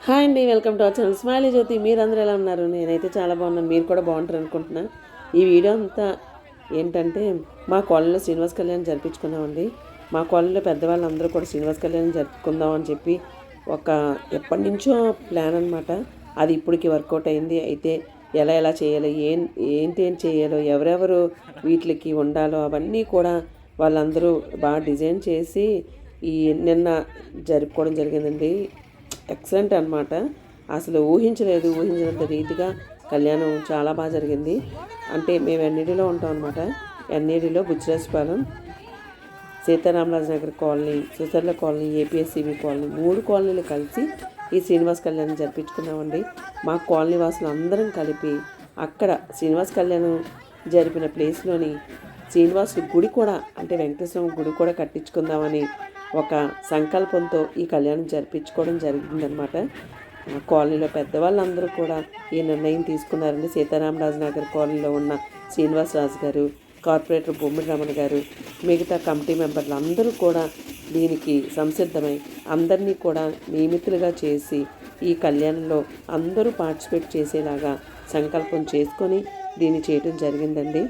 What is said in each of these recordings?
Hi అండి, welcome to our channel smiley Jyothi. మీరందరూ ఎలా ఉన్నారు? నేనైతే చాలా బాగున్నాను. మీరు కూడా బాగుంటారు అనుకుంటున్నా. ఈ వీడియో అంతా ఏంటంటే మా కాలనీలో శ్రీనివాస్ కళ్యాణ్ జరిపించుకున్నామండి. మా కాలనీలో పెద్దవాళ్ళందరూ కూడా శ్రీనివాస్ కళ్యాణ్ జరుపుకుందాం అని చెప్పి ఒక ఎప్పటి నుంచో ప్లాన్ అనమాట. అది ఇప్పటికి వర్కౌట్ అయింది. అయితే ఎలా ఎలా చేయాలో ఏంటి చేయాలో ఎవరెవరు వీటికి ఉండాలో అవన్నీ కూడా వాళ్ళందరూ బాగా డిజైన్ చేసి ఈ నిన్న జరుపుకోవడం జరిగిందండి. ఎక్సలెంట్ అనమాట. అసలు ఊహించినంత రీతిగా కళ్యాణం చాలా బాగా జరిగింది. అంటే మేము ఎన్ఈడిలో ఉంటాం అనమాట. ఎన్ఈడిలో Buchirajapalem, Sitaramaraju Nagar colony, Susarla colony, APSCB colony 3 కాలనీలు కలిసి ఈ శ్రీనివాస్ కళ్యాణం జరిపించుకున్నామండి. మా కాలనీ వాసులు అందరం కలిపి అక్కడ శ్రీనివాస్ కళ్యాణం జరిపిన ప్లేస్లోని శ్రీనివాసుడి గుడి కూడా, అంటే వెంకటేశ్వర గుడి కూడా కట్టించుకుందామని ఒక సంకల్పంతో ఈ కళ్యాణం జరిపించుకోవడం జరిగిందనమాట. కాలనీలో పెద్దవాళ్ళందరూ కూడా ఈ నిర్ణయం తీసుకున్నారండి. సీతారామరాజు నగర్ కాలనీలో ఉన్న శ్రీనివాసరాజు గారు, కార్పొరేటర్ బొమ్మిడి రమణ గారు, మిగతా కమిటీ మెంబర్లు అందరూ కూడా దీనికి సంసిద్ధమై అందరినీ కూడా నియమితులుగా చేసి ఈ కళ్యాణంలో అందరూ పార్టిసిపేట్ చేసేలాగా సంకల్పం చేసుకొని దీన్ని చేయడం జరిగిందండి.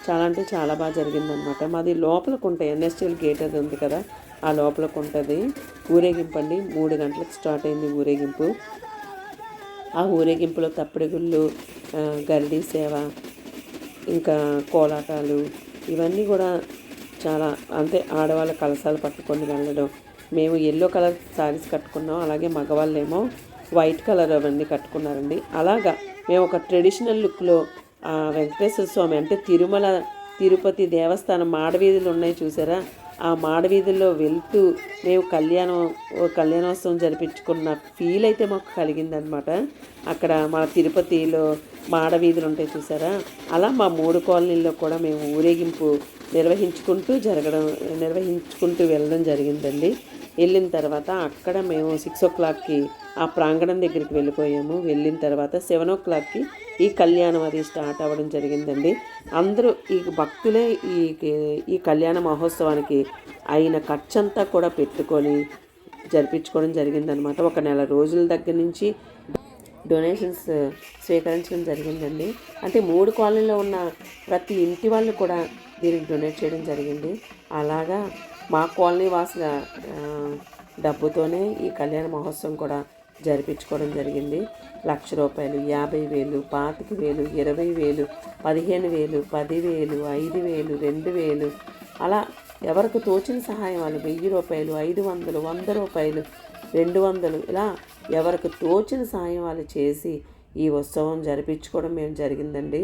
చాలా అంటే చాలా బాగా జరిగిందనమాట. మాది లోపలికి ఉంటాయి, ఎన్ఎస్టీఎల్ గేట్ అది ఉంది కదా, ఆ లోపలికి ఉంటుంది. ఊరేగింపు అండి 3 గంటలకు స్టార్ట్ అయింది ఊరేగింపు. ఆ ఊరేగింపులో తప్పిడిగుళ్ళు, గరిడీ సేవ, ఇంకా కోలాటాలు, ఇవన్నీ కూడా చాలా, అంటే ఆడవాళ్ళ కలశాలు పట్టుకొని వెళ్ళడం. మేము ఎల్లో కలర్ శారీస్ కట్టుకున్నాం, అలాగే మగవాళ్ళేమో వైట్ కలర్ అవన్నీ కట్టుకున్నారండి. అలాగా మేము ఒక ట్రెడిషనల్ లుక్లో వెంకటేశ్వర స్వామి, అంటే తిరుపతి దేవస్థానం మాడవీధులు ఉన్నాయి చూసారా, ఆ మాడవీధుల్లో వెళ్తూ మేము కళ్యాణోత్సవం జరిపించుకున్న ఫీల్ అయితే మాకు కలిగిందనమాట. అక్కడ మా తిరుపతిలో మాడవీధులు ఉంటాయి చూసారా, అలా మా 3 కాలనీల్లో కూడా మేము ఊరేగింపు నిర్వహించుకుంటూ వెళ్ళడం జరిగిందండి. వెళ్ళిన తర్వాత అక్కడ మేము 6 o'clockకి ఆ ప్రాంగణం దగ్గరికి వెళ్ళిపోయాము. వెళ్ళిన తర్వాత 7 o'clockకి ఈ కళ్యాణం అది స్టార్ట్ అవ్వడం జరిగిందండి. అందరూ ఈ భక్తులే ఈ కళ్యాణ మహోత్సవానికి అయిన ఖర్చంతా కూడా పెట్టుకొని జరిపించుకోవడం జరిగిందనమాట. ఒక నెల రోజుల దగ్గర నుంచి డొనేషన్స్ స్వీకరించడం జరిగిందండి. అంటే 3 కాలనీలో ఉన్న ప్రతి ఇంటి వాళ్ళు కూడా దీనికి డొనేట్ చేయడం జరిగింది. అలాగా మా కాలనీ వాసుల డబ్బుతోనే ఈ కళ్యాణ మహోత్సవం కూడా జరిపించుకోవడం జరిగింది. ₹1,00,000, 50,000, 25,000, 20,000, 15,000, 10,000, 5,000, 2,000, అలా ఎవరికి తోచిన సహాయం వాళ్ళు ₹1,000, 500, ₹100, 200, ఇలా ఎవరికి తోచిన సహాయం వాళ్ళు చేసి ఈ ఉత్సవం జరిపించుకోవడం మేము జరిగిందండి.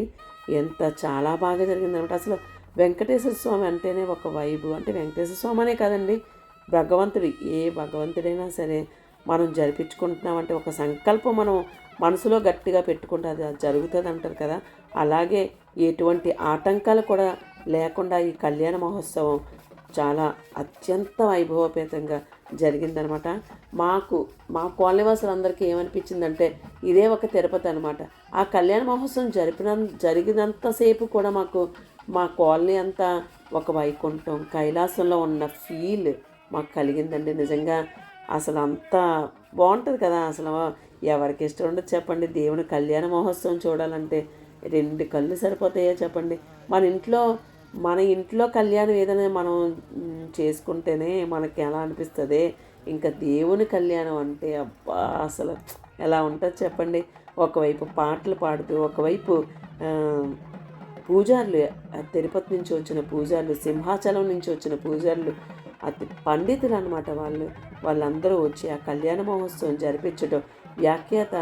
చాలా బాగా జరిగిందనమాట. అసలు వెంకటేశ్వర స్వామి అంటేనే ఒక వైబు. అంటే వెంకటేశ్వర స్వామి అనే కదండి, భగవంతుడు, ఏ భగవంతుడైనా సరే మనం జరిపించుకుంటున్నామంటే ఒక సంకల్పం మనం మనసులో గట్టిగా పెట్టుకుంటే అది జరుగుతుంది అంటారు కదా. అలాగే ఎటువంటి ఆటంకాలు కూడా లేకుండా ఈ కళ్యాణ మహోత్సవం చాలా అత్యంత వైభవపేతంగా జరిగిందనమాట. మా కాలనీ వాసులందరికీ ఏమనిపించిందంటే ఇదే ఒక తిరుపతి అనమాట. ఆ కళ్యాణ మహోత్సవం జరిగినంతసేపు కూడా మా కాలనీ అంతా ఒక వైకుంఠం, కైలాసంలో ఉన్న ఫీల్ మాకు కలిగిందండి. నిజంగా అసలు అంత బాగుంటుంది కదా. అసలు ఎవరికి ఇష్టం ఉండదు చెప్పండి, దేవుని కళ్యాణ మహోత్సవం చూడాలంటే 2 కళ్ళు సరిపోతాయో చెప్పండి. మన ఇంట్లో కళ్యాణం ఏదైనా మనం చేసుకుంటేనే మనకి ఎలా అనిపిస్తుంది, ఇంకా దేవుని కళ్యాణం అంటే అబ్బా అసలు ఎలా ఉంటుంది చెప్పండి. ఒకవైపు పాటలు పాడుతూ, ఒకవైపు పూజారులు, తిరుపతి నుంచి వచ్చిన పూజారులు, సింహాచలం నుంచి వచ్చిన పూజారులు, పండితులు అనమాట. వాళ్ళందరూ వచ్చి ఆ కళ్యాణ మహోత్సవం జరిపించడం, వ్యాఖ్యాత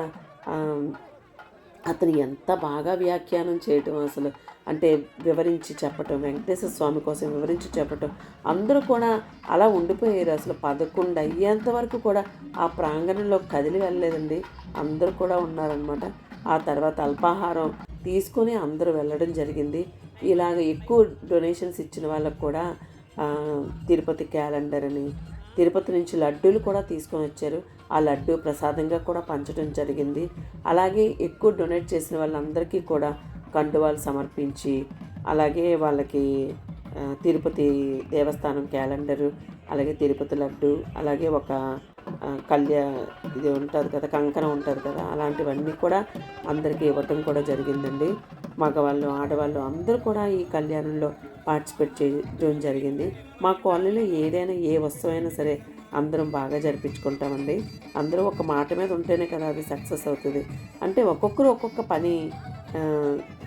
అతను ఎంత బాగా వ్యాఖ్యానం చేయటం, అసలు అంటే వివరించి చెప్పటం, వెంకటేశ్వర స్వామి కోసం వివరించి చెప్పటం, అందరూ కూడా అలా ఉండిపోయారు. అసలు 11 అయ్యేంత వరకు కూడా ఆ ప్రాంగణంలో కదిలి వెళ్ళలేదండి, అందరూ కూడా ఉన్నారనమాట. ఆ తర్వాత అల్పాహారం తీసుకొని అందరూ వెళ్ళడం జరిగింది. ఇలాగ ఎక్కువ డొనేషన్స్ ఇచ్చిన వాళ్ళకు కూడా తిరుపతి క్యాలెండర్ అని, తిరుపతి నుంచి లడ్డూలు కూడా తీసుకొని వచ్చారు. ఆ లడ్డు ప్రసాదంగా కూడా పంచడం జరిగింది. అలాగే ఎక్కువ డొనేట్ చేసిన వాళ్ళందరికీ కూడా కండువాలు సమర్పించి, అలాగే వాళ్ళకి తిరుపతి దేవస్థానం క్యాలెండరు, అలాగే తిరుపతి లడ్డు, అలాగే ఒక ఇది ఉంటుంది కదా, కంకణం ఉంటుంది కదా, అలాంటివన్నీ కూడా అందరికీ ఇవ్వటం కూడా జరిగిందండి. మగవాళ్ళు ఆడవాళ్ళు అందరూ కూడా ఈ కళ్యాణంలో పార్టిసిపేట్ చేయడం జరిగింది. మా కాలనీలో ఏదైనా ఏ వస్తువైనా సరే అందరం బాగా జరిపించుకుంటామండి. అందరూ ఒక మాట మీద ఉంటేనే కదా అది సక్సెస్ అవుతుంది. అంటే ఒక్కొక్కరు ఒక్కొక్క పని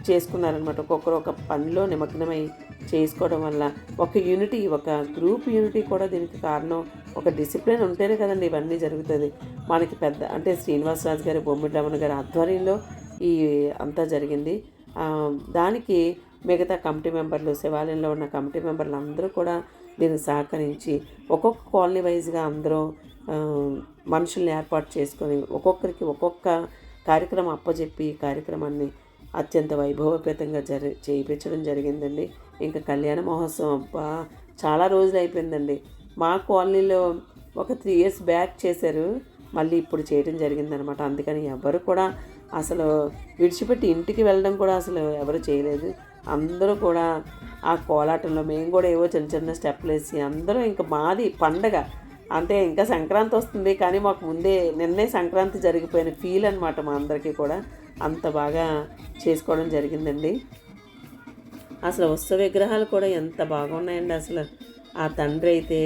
చేసుకున్నారనమాట. ఒక్కొక్కరు ఒక పనిలో నిమగ్నమై చేసుకోవడం వల్ల ఒక యూనిటీ, ఒక గ్రూప్ యూనిటీ కూడా దీనికి కారణం. ఒక డిసిప్లిన్ ఉంటేనే కదండి ఇవన్నీ జరుగుతుంది. మనకి పెద్ద అంటే శ్రీనివాసరాజు గారి, బొమ్మిడి రమణ గారి ఆధ్వర్యంలో ఈ అంతా జరిగింది. దానికి మిగతా కమిటీ మెంబర్లు, శివాలయంలో ఉన్న కమిటీ మెంబర్లు అందరూ కూడా దీనికి సహకరించి ఒక్కొక్క కాలనీ వైజ్గా అందరూ మనుషుల్ని ఏర్పాటు చేసుకొని ఒక్కొక్కరికి ఒక్కొక్క కార్యక్రమం అప్పచెప్పి కార్యక్రమాన్ని అత్యంత వైభవపేతంగా చేయించడం జరిగిందండి. ఇంకా కళ్యాణ మహోత్సవం చాలా రోజులు అయిపోయిందండి. మా కాలనీలో ఒక 3 years బ్యాక్ చేశారు, మళ్ళీ ఇప్పుడు చేయడం జరిగిందనమాట. అందుకని ఎవరు కూడా అసలు విడిచిపెట్టి ఇంటికి వెళ్ళడం కూడా అసలు ఎవరు చేయలేదు. అందరూ కూడా ఆ కోలాటంలో మేము కూడా ఏవో చిన్న చిన్న స్టెప్లు వేసి అందరూ ఇంకా మాది పండగ. అంటే ఇంకా సంక్రాంతి వస్తుంది కానీ మాకు ముందే నిన్నే సంక్రాంతి జరిగిపోయిన ఫీల్ అనమాట. మా అందరికీ కూడా అంత బాగా చేసుకోవడం జరిగిందండి. అసలు ఉత్సవ విగ్రహాలు కూడా ఎంత బాగున్నాయండి. అసలు ఆ తండ్రి అయితే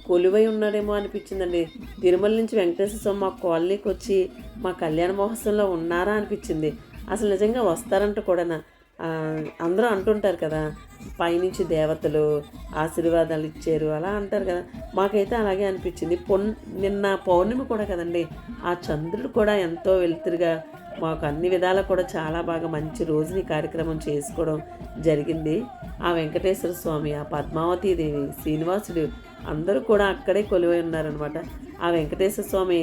కొలువై ఉన్నాడేమో అనిపించిందండి. తిరుమల నుంచి వెంకటేశ్వర స్వామి మా కాలనీకి వచ్చి మా కళ్యాణ మహోత్సవంలో ఉన్నారా అనిపించింది. అసలు నిజంగా వస్తారంట కూడా. అందరూ అంటుంటారు కదా, పైనుంచి దేవతలు ఆశీర్వాదాలు ఇచ్చారు అలా అంటారు కదా. మాకైతే అలాగే అనిపించింది. నిన్న పౌర్ణమి కూడా కదండి, ఆ చంద్రుడు కూడా ఎంతో వెలుతురుగా మాకు అన్ని విధాలా కూడా చాలా బాగా మంచి రోజుని కార్యక్రమం చేసుకోవడం జరిగింది. ఆ వెంకటేశ్వర స్వామి, ఆ పద్మావతీదేవి, శ్రీనివాసుడు అందరూ కూడా అక్కడే కొలువై ఉన్నారనమాట. ఆ వెంకటేశ్వర స్వామి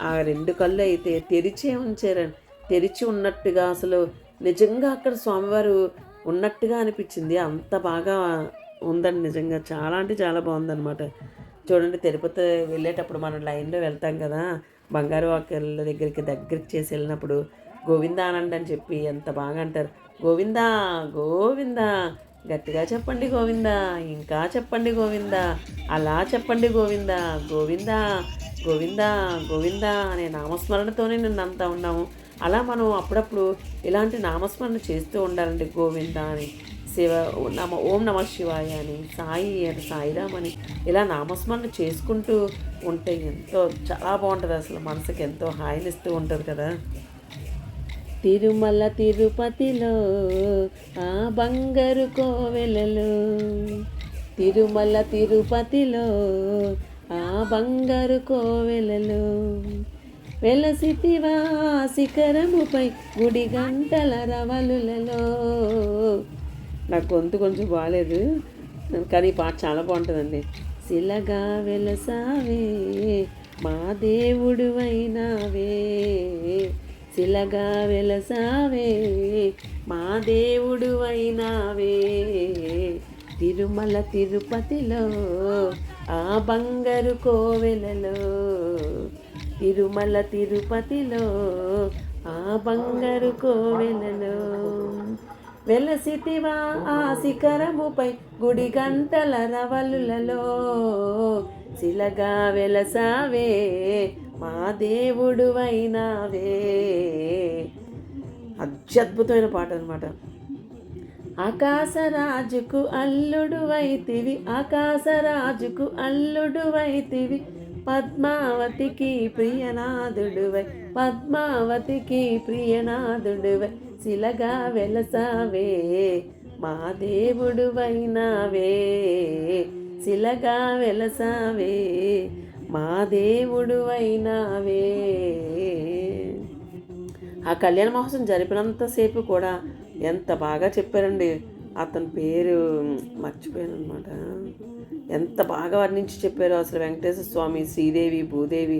ఆ 2 కళ్ళు అయితే తెరిచి ఉన్నట్టుగా అసలు నిజంగా అక్కడ స్వామివారు ఉన్నట్టుగా అనిపించింది. అంత బాగా ఉందండి నిజంగా. చాలా అంటే చాలా బాగుందన్నమాట. చూడండి, తిరుపతి వెళ్ళేటప్పుడు మనం లైన్లో వెళ్తాం కదా, బంగారు వాక్యాల దగ్గరికి చేసి వెళ్ళినప్పుడు గోవిందా ఆనంద్ అని చెప్పి ఎంత బాగా అంటారు. గోవిందా గోవిందా, గట్టిగా చెప్పండి గోవిందా, ఇంకా చెప్పండి గోవిందా, అలా చెప్పండి గోవిందా, గోవిందా గోవిందా గోవిందా అనే నామస్మరణతోనే నిన్నంతా ఉన్నాము. అలా మనం అప్పుడప్పుడు ఇలాంటి నామస్మరణ చేస్తూ ఉండాలండి. గోవిందా అని, ఓం నమ శివాయ అని, సాయిరామ్ అని ఇలా నామస్మరణ చేసుకుంటూ ఉంటే ఎంతో చాలా బాగుంటుంది. అసలు మనసుకి ఎంతో హాయినిస్తూ ఉంటుంది కదా. తిరుమల తిరుపతిలో ఆ బంగారు కోవెలలో, తిరుమల తిరుపతిలో ఆ బంగారు కోవెలలో, వెలసితివా శిఖరముపై గుడి గంటల రవలులలో. నాకు గొంతు కొంచెం బాగాలేదు కానీ ఈ పాట చాలా బాగుంటుందండి. శిలగా వెలసావే మా దేవుడు అయినావే, శిలగా వెలసావే మా దేవుడు అయినావే, తిరుమల తిరుపతిలో ఆ బంగారు కోవెలలో, తిరుమల తిరుపతిలో ఆ బంగారు కోవెలలో, వెలసితివా ఆ శిఖరముపై గుడి గంటల రవలులలో, శిలగా వెలసావే మా దేవుడు అయినావే. అత్యద్భుతమైన పాట అనమాట. ఆకాశరాజుకు అల్లుడు వైతివి, ఆకాశరాజుకు అల్లుడు వైతివి, పద్మావతికి ప్రియనాథుడువై, పద్మావతికి ప్రియనాథుడువై, శిలగా వెలసావే మా దేవుడువైనావే, శిలగా వెలసావే మా దేవుడువైనావే. ఆ కళ్యాణ మహోత్సవం జరిపినంతసేపు కూడా ఎంత బాగా చెప్పారండి. అతని పేరు మర్చిపోయాను అనమాట. ఎంత బాగా వర్ణించి చెప్పారు అసలు. వెంకటేశ్వర స్వామి, శ్రీదేవి, భూదేవి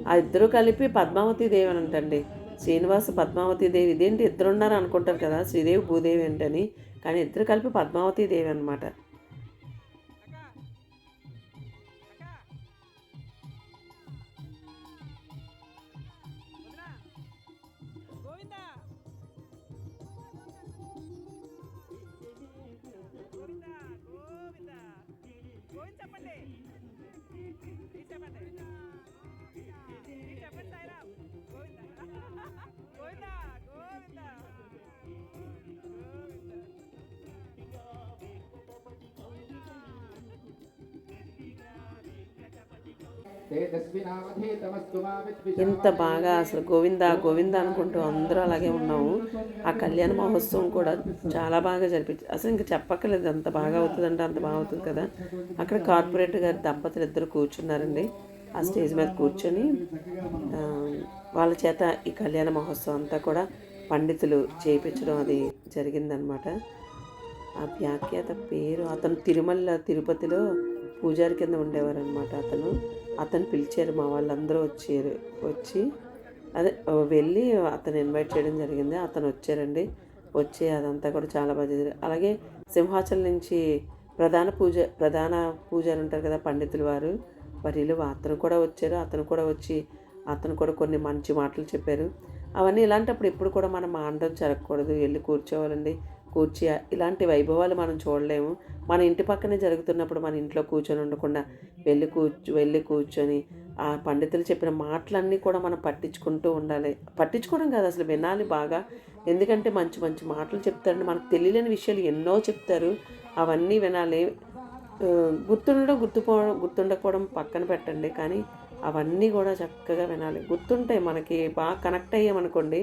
ఆ ఇద్దరు కలిపి పద్మావతి దేవి అని అంటండి. శ్రీనివాస పద్మావతి దేవి. ఇదేంటి ఇద్దరు ఉన్నారు అనుకుంటారు కదా, శ్రీదేవి భూదేవి ఏంటని, కానీ ఇద్దరు కలిపి పద్మావతి దేవి అనమాట. ఎంత బాగా అసలు గోవింద గోవింద అనుకుంటూ అందరూ అలాగే ఉన్నాము. ఆ కళ్యాణ మహోత్సవం కూడా చాలా బాగా జరిపించారు. అసలు ఇంకా చెప్పక్కర్లేదు, అంత బాగా అవుతుందంటే అంత బాగా అవుతుంది కదా. అక్కడ కార్పొరేటర్ గారి దంపతులు ఇద్దరు కూర్చున్నారండి. ఆ స్టేజ్ మీద కూర్చొని వాళ్ళ చేత ఈ కళ్యాణ మహోత్సవం అంతా కూడా పండితులు చేయించడం అది జరిగిందనమాట. ఆ వ్యాఖ్యాత పేరు, అతను తిరుపతిలో పూజారి కింద ఉండేవారు అనమాట. అతను పిలిచారు, మా వాళ్ళందరూ వచ్చి అదే వెళ్ళి అతను ఇన్వైట్ చేయడం జరిగింది. అతను వచ్చారండి. వచ్చి అదంతా కూడా చాలా బాగా జరిగింది. అలాగే సింహాచలం నుంచి ప్రధాన పూజారి ఉంటారు కదా, పండితులు వారు వీళ్ళు అతను కూడా వచ్చారు. అతను కూడా కొన్ని మంచి మాటలు చెప్పారు. అవన్నీ ఇలాంటప్పుడు ఎప్పుడు కూడా మనం మానడం జరగకూడదు, వెళ్ళి కూర్చోవాలండి. ఇలాంటి వైభవాలు మనం చూడలేము. మన ఇంటి పక్కనే జరుగుతున్నప్పుడు మన ఇంట్లో కూర్చొని ఉండకుండా వెళ్ళి కూర్చొని ఆ పండితులు చెప్పిన మాటలన్నీ కూడా మనం పట్టించుకుంటూ ఉండాలి. పట్టించుకోవడం కాదు, అసలు వినాలి బాగా. ఎందుకంటే మంచి మంచి మాటలు చెప్తారండి. మనకు తెలియలేని విషయాలు ఎన్నో చెప్తారు, అవన్నీ వినాలి. గుర్తుండకపోవడం పక్కన పెట్టండి, కానీ అవన్నీ కూడా చక్కగా వినాలి. గుర్తుంటాయి, మనకి బాగా కనెక్ట్ అయ్యామనుకోండి,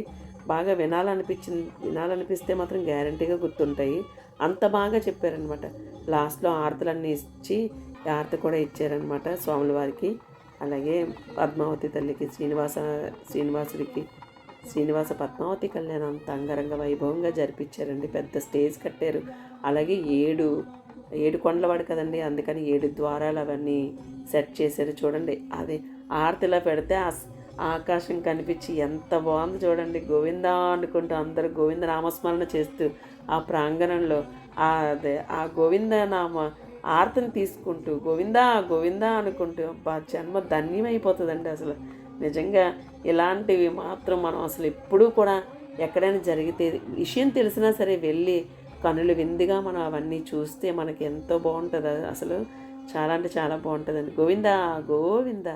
బాగా వినాలనిపిస్తే మాత్రం గ్యారంటీగా గుర్తుంటాయి. అంత బాగా చెప్పారనమాట. లాస్ట్లో ఆరతులన్నీ ఇచ్చి ఆరతి కూడా ఇచ్చారనమాట స్వాముల వారికి. అలాగే పద్మావతి తల్లికి శ్రీనివాస పద్మావతి కళ్యాణం అంత అంగరంగ వైభవంగా జరిపించారండి. పెద్ద స్టేజ్ కట్టారు. అలాగే ఏడు కొండలవాడు కదండి, అందుకని 7 ద్వారాలు అవన్నీ సెట్ చేశారు. చూడండి, అది ఆరతిలా పెడితే ఆకాశం కనిపించి ఎంత బాగుంది చూడండి. గోవింద అనుకుంటూ అందరూ గోవింద నామస్మరణ చేస్తూ ఆ ప్రాంగణంలో ఆ గోవింద నామ ఆరతిని తీసుకుంటూ గోవింద అనుకుంటూ జన్మ ధన్యమైపోతుందండి. అసలు నిజంగా ఇలాంటివి మాత్రం మనం అసలు ఎప్పుడూ కూడా ఎక్కడైనా జరిగితే విషయం తెలిసినా సరే వెళ్ళి కనులు విందుగా మనం అవన్నీ చూస్తే మనకి ఎంతో బాగుంటుంది. అసలు చాలా అంటే చాలా బాగుంటుందండి. గోవింద.